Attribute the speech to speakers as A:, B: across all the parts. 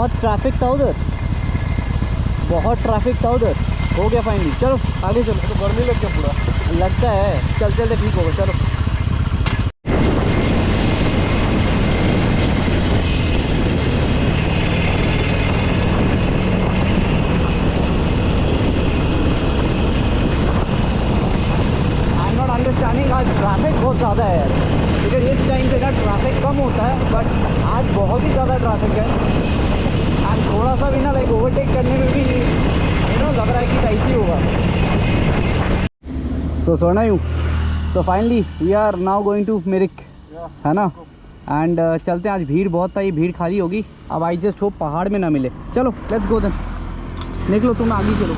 A: बहुत ट्रैफिक था उधर, बहुत ट्रैफिक था उधर। हो गया फाइनली, चलो आगे चलो।
B: तो गर्मी लग गया पूरा,
A: लगता है, चल चलते ठीक होगा, चलो। आई एम नॉट अंडरस्टैंडिंग, आज ट्रैफिक बहुत ज़्यादा है यार, क्योंकि इस टाइम पे ना ट्रैफिक कम होता है, बट आज बहुत ही ज़्यादा ट्रैफिक है। एंड थोड़ा सा भी ना लाइक ओवरटेक करने में भी लग रहा है कि ऐसे ही होगा। So Swarnayu, so finally we are now going to Mirik, है ना। एंड चलते हैं, आज भीड़ बहुत था, ये भीड़ खाली होगी। अब आई जस्ट होप पहाड़ में ना मिले। चलो लेट्स गो देन, निकलो तुम आगे चलो।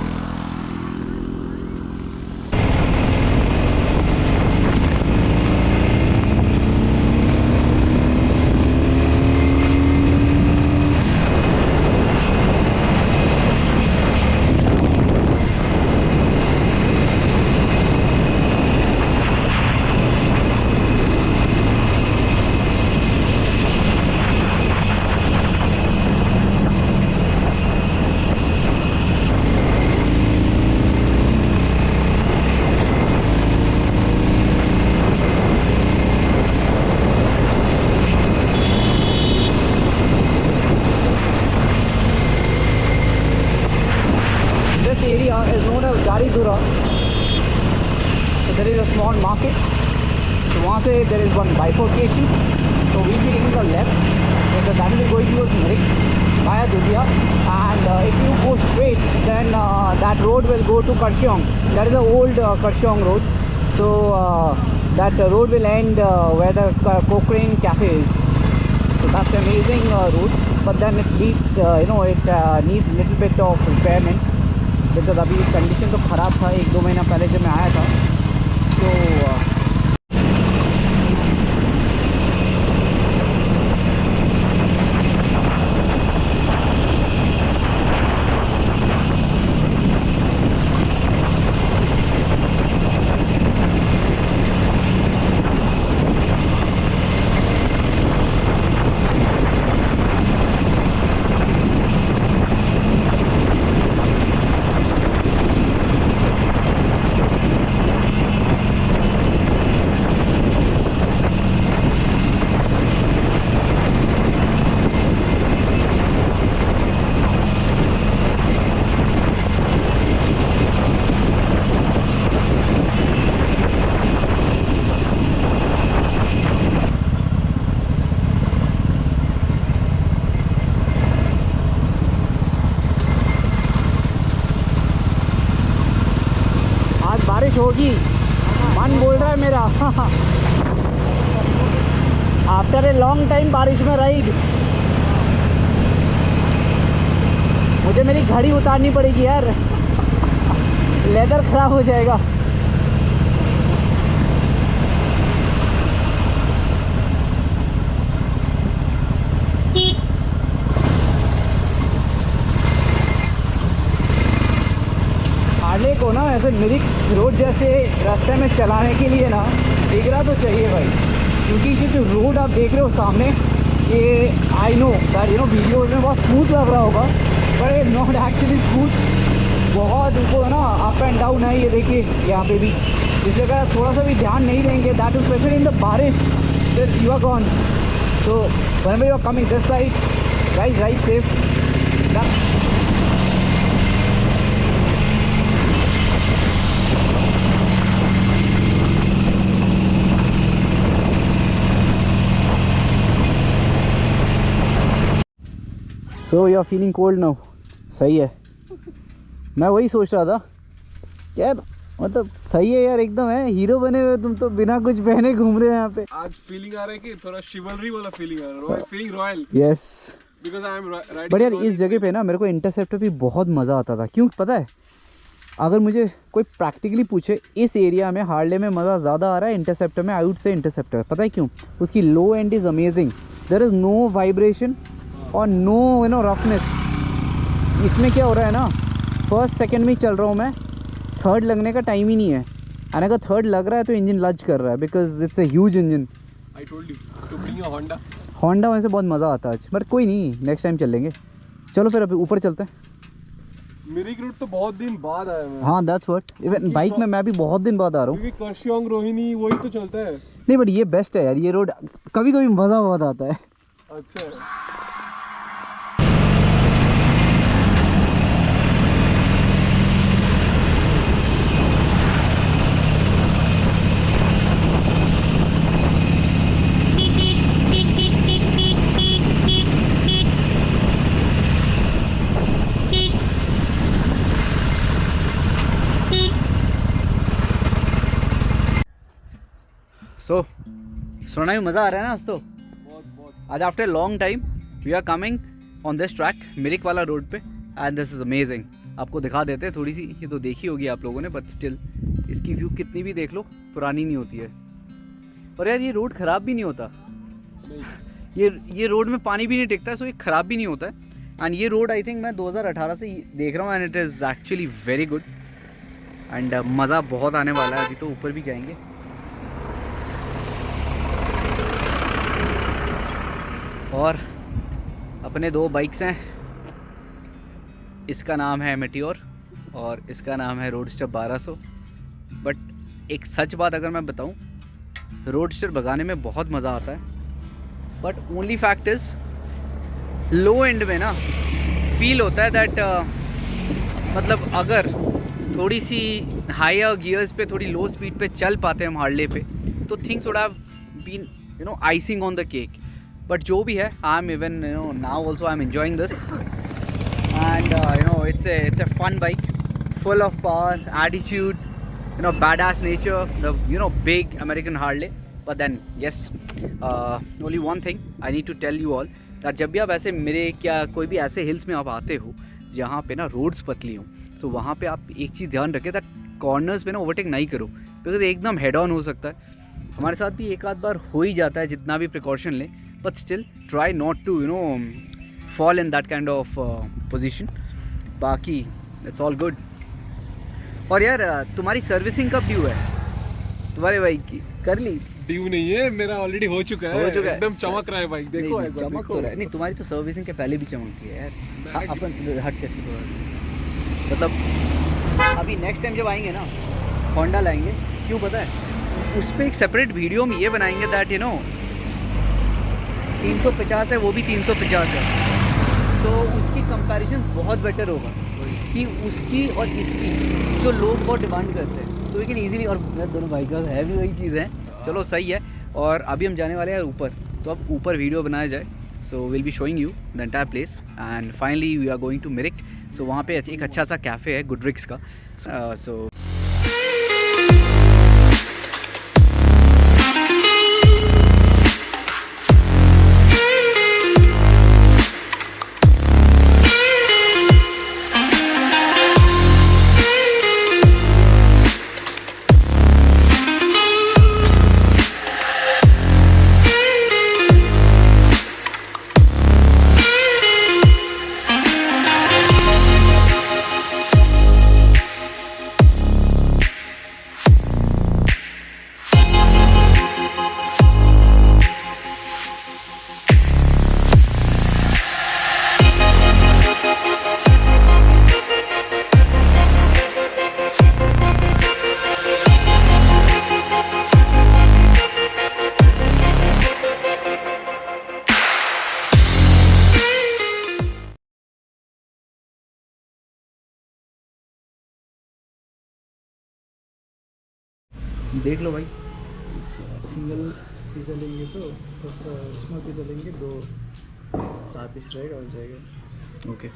A: Is known as Garidura. So there is a small market. So वहाँ से there is one bifurcation. So we'll be taking the left because that will be going towards Mirik via Dudhia. And if you go straight, then that road will go to Karshiong. That is the old Karshiong road. So that road will end where the Cochrane Cafe is. So that's an amazing route. But then it needs, it needs little bit of repairment. Because अभी condition तो ख़राब था 1-2 महीना पहले जब मैं आया था। तो बारिश होगी, मन बोल रहा है मेरा। आफ्टर ए लॉन्ग टाइम बारिश में राइड। मुझे मेरी घड़ी उतारनी पड़ेगी यार, लेदर खराब हो जाएगा। हार्ले को ना ऐसे मिरिक रोड जैसे रास्ते में चलाने के लिए ना जिगरा तो चाहिए भाई, क्योंकि ये जो रोड आप देख रहे हो सामने, ये आई नो दैट वीडियोज में बहुत स्मूथ लग रहा होगा, बट नॉट एक्चुअली स्मूथ। बहुत इसको ना अप एंड डाउन है, ये देखिए यहाँ पे भी। इस जगह थोड़ा सा भी ध्यान नहीं देंगे, that is specially in the barish, this you are gone. So whenever you are coming this side, guys ride safe. So you are feeling cold now, सही है। मैं वही सोच रहा था यार, मतलब सही है यार, एकदम है हीरो बने हुए तुम तो, बिना कुछ पहने घूम रहे हो यहाँ पे।
B: आज फीलिंग आ रहा है कि थोड़ा शिवलरी वाला फीलिंग आ रहा है, feeling royal.
A: Yes,
B: because I am riding.
A: But यार इस जगह पे ना मेरे को इंटरसेप्टर भी बहुत मज़ा आता था। क्यों पता है, अगर मुझे कोई प्रैक्टिकली पूछे इस एरिया में हार्ले में मज़ा ज़्यादा आ रहा है इंटरसेप्टर में, आई वुड से इंटरसेप्टर। पता है क्यों? उसकी low end is amazing, there is no vibration और नो रफनेस। इसमें क्या हो रहा है ना, फर्स्ट सेकंड में ही चल रहा हूँ मैं, थर्ड लगने का टाइम ही नहीं है। और अगर थर्ड लग रहा है तो इंजन लज कर रहा है, because it's a huge engine.
B: I told you to bring a Honda.
A: Honda वैसे बहुत मज़ा आता है आज, बट कोई नहीं, नेक्स्ट टाइम चल लेंगे। चलो फिर अभी ऊपर चलते हैं।
B: मिरिक रूट तो बहुत दिन बाद आया मैं,
A: हाँ दैट्स व्हाट, इवन बाइक में मैं भी बहुत दिन बाद आ रहा हूँ।
B: क्योंकि कर्शियोंग रोहिणी वही तो चलता है।
A: नहीं बट ये बेस्ट है यार, ये रोड कभी कभी मज़ा बहुत आता है।
B: अच्छा है।
A: सो सोना में मज़ा आ रहा है ना आज तो।
B: बहुत बहुत।
A: आज after long time we are coming on this track Mirik वाला रोड पे एंड दिस इज़ अमेजिंग। आपको दिखा देते हैं थोड़ी सी, ये तो देखी होगी आप लोगों ने, बट स्टिल इसकी व्यू कितनी भी देख लो पुरानी नहीं होती है। और यार ये रोड ख़राब भी नहीं होता,
B: नहीं
A: ये रोड में पानी भी नहीं टिकता है, सो ये ख़राब भी नहीं होता है। एंड ये रोड आई थिंक मैं 2018 से देख रहा हूँ and it is actually very good and मज़ा बहुत आने वाला है। अभी तो ऊपर भी जाएंगे। और अपने दो बाइक्स हैं, इसका नाम है मेटियोर और इसका नाम है रोडस्टर 1200। बट एक सच बात अगर मैं बताऊं, रोडस्टर भगाने में बहुत मज़ा आता है, but only fact is low and में ना फील होता है दैट मतलब अगर थोड़ी सी हायर गियर्स पे थोड़ी लो स्पीड पे चल पाते हैं हम हार्ले पे तो things would have been icing on the cake. But जो भी है, I am even now also I am enjoying this and it's a fun bike full of power, attitude, badass nature, the big American Harley. But then yes, only one thing I need to tell you all that जब भी आप ऐसे मेरे क्या कोई भी ऐसे hills में आप आते हो जहाँ पे ना रोड्स पतली हो, तो वहाँ पे आप एक चीज़ ध्यान रखें दैट कॉर्नर्स पे ना ओवरटेक नहीं करो, बिकॉज एकदम हेड ऑन हो सकता है। हमारे साथ भी एक आध बार हो ही जाता है जितना भी प्रिकॉशन लें, but still try not to fall in that kind of position. बाकी it's all good. और यार तुम्हारी सर्विसिंग कब ड्यू है तुम्हारे बाइक की? कर ली?
B: ड्यू नहीं है, मेरा ऑलरेडी हो चुका है, एकदम चमक रहा है बाइक। देखो
A: नहीं,
B: एक बार
A: चमक
B: देखो।
A: तो रहा है। नहीं तुम्हारी तो सर्विसिंग के पहले भी चमकती है यार। हाँ, अपन हट कैसे थोड़ा मतलब अभी नेक्स्ट टाइम जब आएंगे ना होंडा लाएंगे, क्यों पता है, उस पर एक सेपरेट वीडियो में ये बनाएंगे दैट 350 है वो भी 350 है, तो उसकी कंपैरिजन बहुत बेटर होगा कि उसकी और इसकी जो लोग बहुत डिमांड करते हैं, तो वी कैन ईजिली। और दोनों बाइक है भी वही चीज़ है, चलो सही है। और अभी हम जाने वाले हैं ऊपर, तो अब ऊपर वीडियो बनाया जाए। So will be showing you the entire place and finally we are going to Mirik. So वहाँ पे एक अच्छा सा कैफ़े है गुडरिक्स का। सो देख लो भाई,
C: सिंगल पिज़्ज़ा लेंगे तो स्मॉल पिज़्ज़ा लेंगे, 4 पीस रहेगा हो जाएगा।
A: ओके।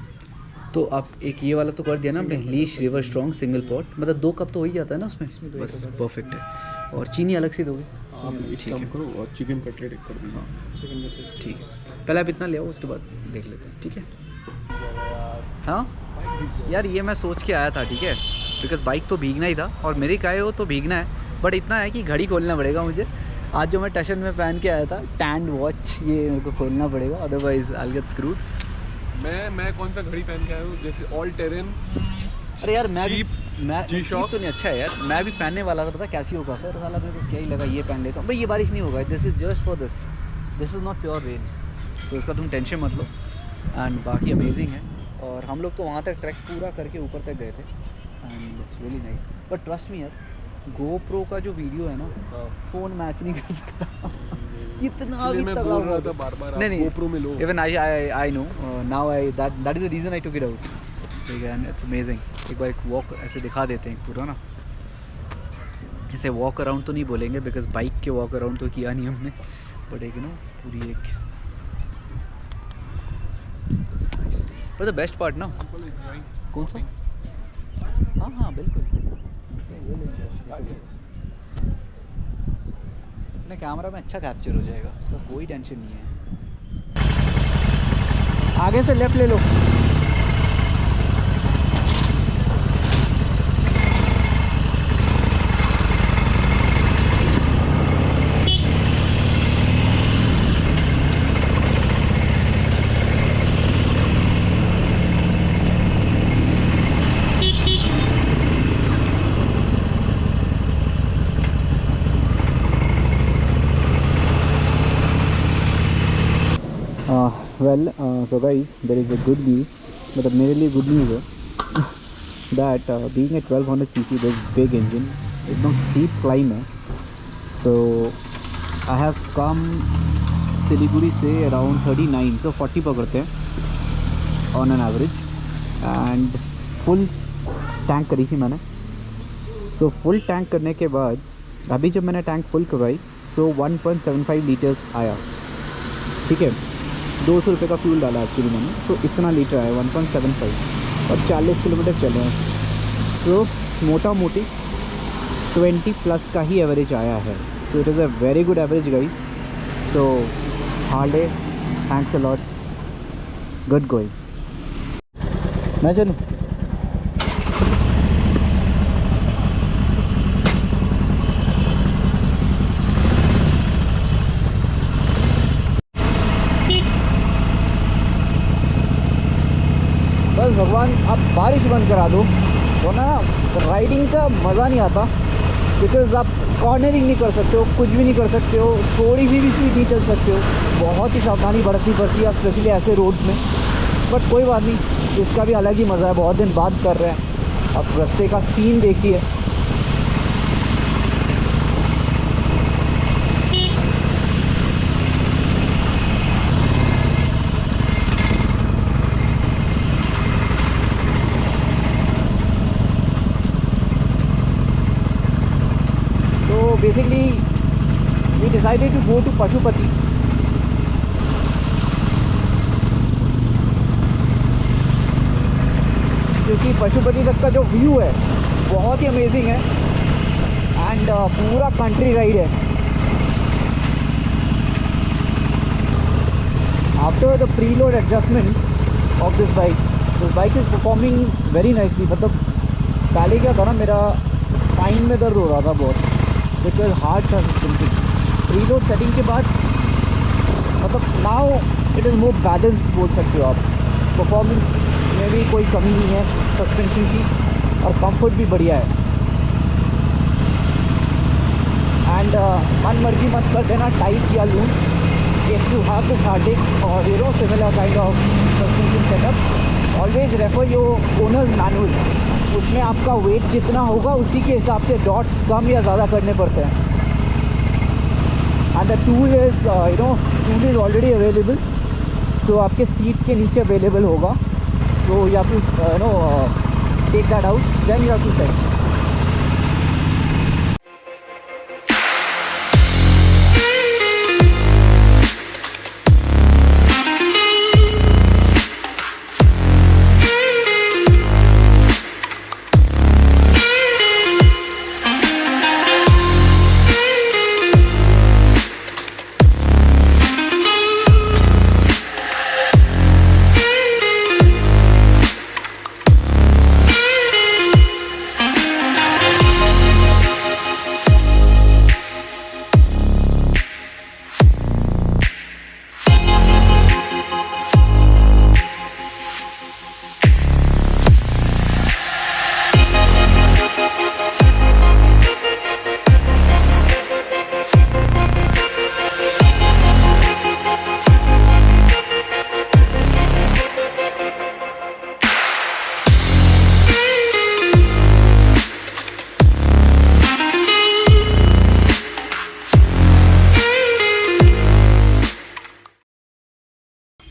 A: तो आप एक ये वाला तो कर दिया ना आपने, leash river strong single pot, मतलब 2 कप तो हो ही जाता है ना उसमें, बस परफेक्ट है। और चीनी अलग से दोगे?
B: आप एक काम करो और चिकन कटलेट एक कर दीजिए।
A: ठीक है, पहले आप इतना ले आओ, उसके बाद देख लेते हैं, ठीक है। हाँ यार ये मैं सोच के आया था, ठीक है, बिकॉज बाइक तो भीगना ही था और मेरे काहे हो तो भीगना है, बट इतना है कि घड़ी खोलना पड़ेगा मुझे। आज जो मैं टशन में पहन के आया था टैंड वॉच, ये मेरे को खोलना पड़ेगा, otherwise I will get screwed.
B: मैं कौन सा घड़ी पहन के आया हूँ, जैसे ऑल टेरेन।
A: अरे यार मैं
B: G-Shock
A: तो नहीं, अच्छा है यार, मैं भी पहनने वाला था, पता कैसी होगा, फिर साला मेरे को क्या ही लगा ये पहन लेता हूँ भाई, ये बारिश नहीं होगा, this is just for this is not pure rain, so इसका तुम टेंशन मत लो। एंड बाकी अमेजिंग है। और हम लोग तो वहाँ तक ट्रैक पूरा करके ऊपर तक गए थे and it's really nice. But trust me यार, GoPro का जो वीडियो है ना, फ़ोन मैच नहीं कर सकता। कितना भी
B: मैं
A: तगड़ा
B: बोल रहा
A: हो
B: था बार-बार
A: नहीं नहीं
B: GoPro में लो।
A: Even I know now I that is the reason I took it out. ठीक है एंड इट्स अमेजिंग। एक बार एक वॉक ऐसे दिखा देते हैं पूरा ना, इसे वॉक अराउंड तो नहीं बोलेंगे बिकॉज बाइक के वॉक अराउंड तो किया नहीं हमने, बट एक नो पूरी एक पर द बेस्ट पार्ट ना कौन सा? हाँ हाँ बिल्कुल, अपने कैमरा में अच्छा कैप्चर हो जाएगा, उसका कोई टेंशन नहीं है। आगे से लेफ्ट ले लो। So guys, there is a good news, मतलब मेरे लिए गुड न्यूज़ है that being at 1200 cc, this big engine, एकदम steep climb है। So I have come Siliguri से around 39, so 40 पकड़ते हैं on an average, and full tank करी थी मैंने। So full टैंक करने के बाद अभी जब मैंने टैंक फुल करवाई so 1.75 लीटर्स आया। ठीक है, 200 रुपये का फ्यूल डाला एक्चुअली मैंने, तो इतना लीटर आया 1.75 और 40 किलोमीटर चले हैं। तो मोटा मोटी 20+ का ही एवरेज आया है। So it is a very good average guys. So Harley thanks a lot, good going. मैं चलूँ? बस भगवान आप बारिश बंद करा दो, वरना राइडिंग का मज़ा नहीं आता। बिकॉज आप कॉर्नरिंग नहीं कर सकते हो, कुछ भी नहीं कर सकते हो, थोड़ी सी भी स्पीड नहीं चल सकते हो, बहुत ही सावधानी बरतनी पड़ती है स्पेशली ऐसे रोड्स में। बट कोई बात नहीं, इसका भी अलग ही मज़ा है। बहुत दिन बाद कर रहे हैं, अब रास्ते का सीन देखिए। Basically we decided to go to Pashupati. क्योंकि पशुपति तक का जो व्यू है बहुत ही अमेजिंग है एंड पूरा कंट्री राइड है। After the preload adjustment of this bike is performing very nicely. मतलब पहले क्या था ना, मेरा स्पाइन में दर्द हो रहा था बहुत, बिकॉज हार्ड था सिस्टम। प्रीलोड सेटिंग के बाद मतलब now it is more balance बोल सकते हो आप। परफॉर्मेंस में भी कोई कमी नहीं है सस्पेंशन की, और कंफर्ट भी बढ़िया है। एंड मन मर्जी मत कर देना टाइट या loose. If you have this हार्डिक और you know similar kind of suspension setup, always refer your owners manual. उसमें आपका वेट जितना होगा उसी के हिसाब से डॉट्स कम या ज़्यादा करने पड़ते हैं। And the tool is already available, so आपके सीट के नीचे अवेलेबल होगा। So you have to take that out, then you have to set.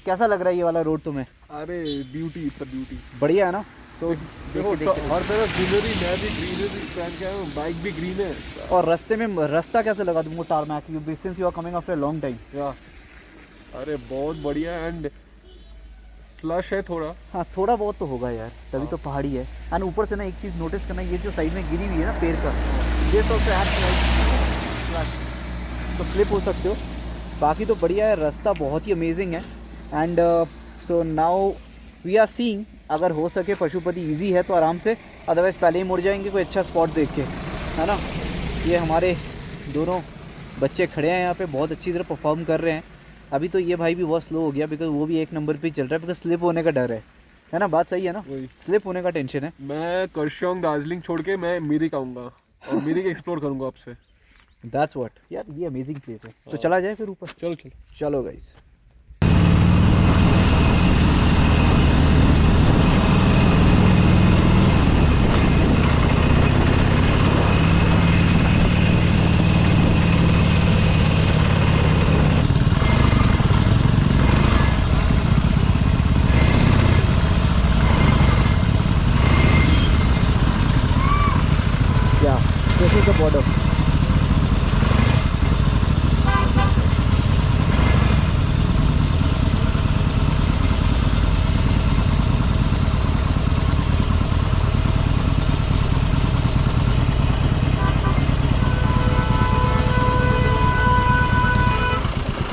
A: कैसा लग रहा है ये वाला रोड तुम्हें?
B: अरे ब्यूटी, इट्स अ ब्यूटी।
A: बढ़िया है ना? तो
B: देखो हर तरफ ग्रीनरी, मैं भी ग्रीनरी पहन के आया हूँ, बाइक भी ग्रीन है।
A: और रास्ते में रास्ता कैसे लगा तुमको tarmac, since you are coming after long time?
B: या अरे बहुत बढ़िया, एंड स्लश है थोड़ा।
A: हाँ थोड़ा बहुत तो होगा यार, तभी तो पहाड़ी है। एंड ऊपर से ना एक चीज़ नोटिस करना, ये जो साइड में गिरी हुई है ना पेड़ का, ये तो तो स्लिप हो सकते हो। बाकी तो बढ़िया है, रास्ता बहुत ही अमेजिंग है। And so now we are seeing, अगर हो सके पशुपति इजी है तो आराम से, अदरवाइज़ पहले ही मुड़ जाएंगे कोई अच्छा स्पॉट देख के, है ना। ये हमारे दोनों बच्चे खड़े हैं यहाँ पे, बहुत अच्छी तरह परफॉर्म कर रहे हैं। अभी तो ये भाई भी बहुत स्लो हो गया, बिकॉज वो भी एक नंबर पे ही चल रहा है, बिकॉज स्लिप होने का डर है ना। बात सही है ना, स्लिप होने का टेंशन है।
B: मैं कर्शियोंग दार्जिलिंग छोड़ के मैं मिरिक आऊँगा और मिरिक एक्सप्लोर करूँगा आपसे।
A: दैट्स व्हाट यार, ये अमेजिंग प्लेस है। तो चला जाए फिर ऊपर।
B: चलो
A: चलो गाइस। क्या दिस इज द बॉर्डर।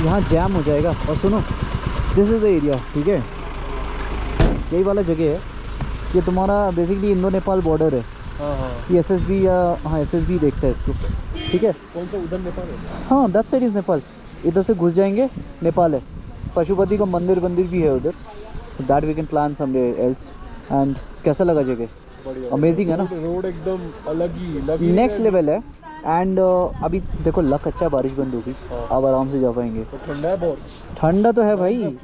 A: यहाँ जैम हो जाएगा। और सुनो, दिस इज़ द एरिया, ठीक है, यही वाला जगह है। ये तुम्हारा बेसिकली इंडो नेपाल बॉर्डर है।
B: हाँ
A: ये SSB या हाँ SSB देखता है इसको, ठीक है।
B: कौन सा उधर नेपाल है?
A: हाँ दैट साइड इज़ नेपाल। इधर से घुस जाएंगे, नेपाल है। पशुपति का मंदिर भी है उधर, that we can plan someday else. And कैसा लगा जगह? अमेजिंग है ना,
B: रोड एकदम अलग ही
A: नेक्स्ट लेवल है। एंड अभी देखो लक अच्छा है, बारिश बंद होगी, अब आराम से जा पाएंगे।
B: तो ठंडा है बहुत,
A: ठंडा तो है भाई,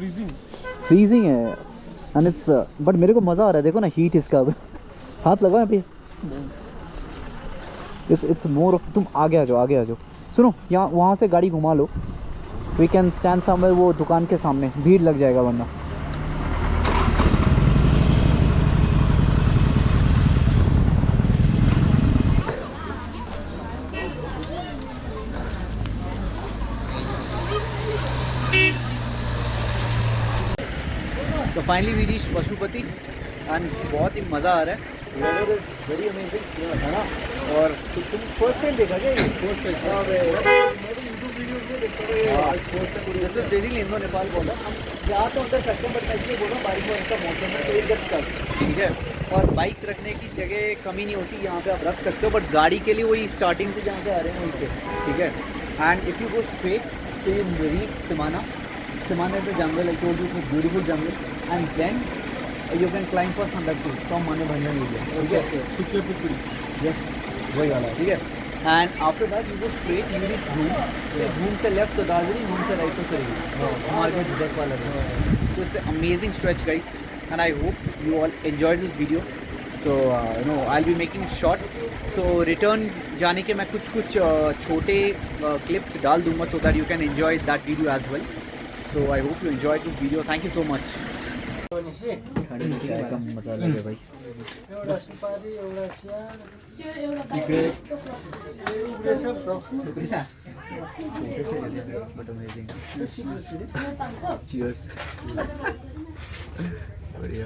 A: फ्रीजिंग है। एंड इट्स बट मेरे को मज़ा आ रहा है, देखो ना हीट इसका। अब हाथ लगा अभी, इट्स मोर। तुम आगे आ जाओ। सुनो, यहाँ वहाँ से गाड़ी घुमा लो, वी कैन स्टैंड समवेयर, वो दुकान के सामने भीड़ लग जाएगा वरना। तो finally we reach Pashupati and बहुत ही मज़ा आ रहा है। वेदर इज वेरी अमेजिंग, है ना। और तुम फर्स्ट टाइम देखा क्या ये? First time. यूट्यूब वीडियोस में देखता हूँ, first time. This is basically Indo Nepal border. हम यहाँ तो अंदर सकते हैं, बट मैं इसलिए बोल रहा हूँ बारिश वारिश का मौसम है तो एक गट तक, ठीक है। और बाइक्स रखने की जगह कमी नहीं होती, यहाँ पे आप रख सकते हो, बट गाड़ी के लिए वही स्टार्टिंग से जहाँ पे आ रहे हैं वहीं पे, ठीक है। And if you go straight तो यू रीच सिमाना the jungle, I told you it's a beautiful jungle, and then you can climb for Sandakpur from Mane Bhanjan area. Okay.
B: सुखे पुपड़ी।
A: Yes, वही वाला, ठीक है। And after that you go straight, you reach Bhoom. फिर Bhoom से left तो Darjeeling, Bhoom से right तो Siliguri। Market Zizek वाला है। So it's an amazing stretch, guys, and I hope you all enjoyed this video. So I'll be making short. So return जाने के मैं कुछ छोटे clips डाल दूँगा so that you can enjoy that video as well. So I hope you enjoyed this video. Thank you so much. का मजा लगे भाई। But amazing. Cheers. बढ़िया।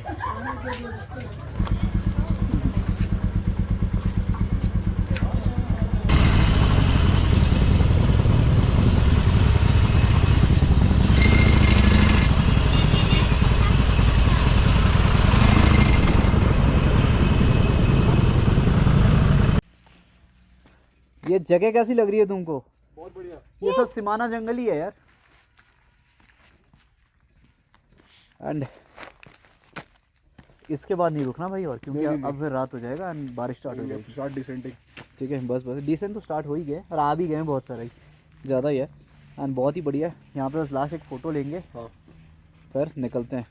A: ये जगह कैसी लग रही है तुमको?
B: बहुत बढ़िया।
A: ये सब सिमाना जंगल ही है यार। एंड इसके बाद नहीं रुकना भाई, और क्योंकि अब फिर रात हो जाएगा एंड बारिश स्टार्ट हो जाएगी।
B: स्टार्ट डिसेंटिंग,
A: ठीक है। बस डिसेंट तो स्टार्ट हो ही गए और आ भी गए हैं बहुत सारे, ज़्यादा ही है। एंड बहुत ही बढ़िया। यहाँ पे बस लास्ट एक फ़ोटो लेंगे,
B: हाँ,
A: फिर निकलते हैं।